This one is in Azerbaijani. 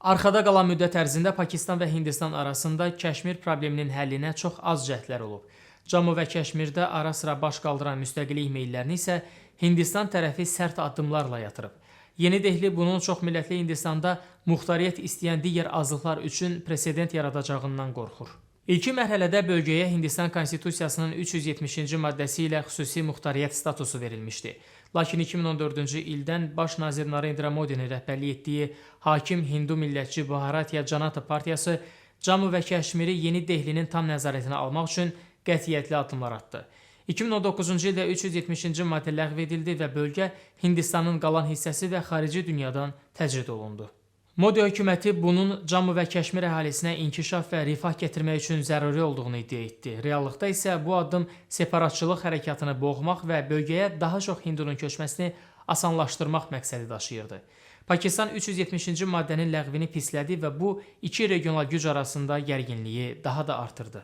Arxada qalan müddət ərzində Pakistan və Hindistan arasında Kəşmir probleminin həllinə çox az cəhdlər olub. Cammu və Kəşmirdə ara-sıra baş qaldıran müstəqillik meyllərini isə Hindistan tərəfi sərt addımlarla yatırıb. Yeni Dehli bunun çoxmillətli Hindistanda muxtariyyət istəyən digər azlıqlar üçün presedent yaradacağından qorxur. İlkin mərhələdə bölgəyə Hindistan Konstitusiyasının 370-ci maddəsi ilə xüsusi muxtariyyət statusu verilmişdi. Lakin 2014-cü ildən baş nazir Narendra Modinin rəhbərlik etdiyi hakim Hindu millətçi Bharatiya Janata partiyası Cammu və Kəşmiri Yeni Dehlinin tam nəzarətinə almaq üçün qətiyyətli addımlar atdı. 2019-cu ildə 370-ci maddə ləğv edildi və bölgə Hindistanın qalan hissəsi və xarici dünyadan təcrid olundu. Modi hökuməti bunun Cammu və Kəşmir əhalisinə inkişaf və rifah gətirmək üçün zəruri olduğunu iddia etdi. Reallıqda isə bu addım separatçılıq hərəkatını boğmaq və bölgəyə daha çox hindunun köçməsini asanlaşdırmaq məqsədi daşıyırdı. Pakistan 370-ci maddənin ləğvini pislədi və bu iki regional güc arasında gərginliyi daha da artırdı.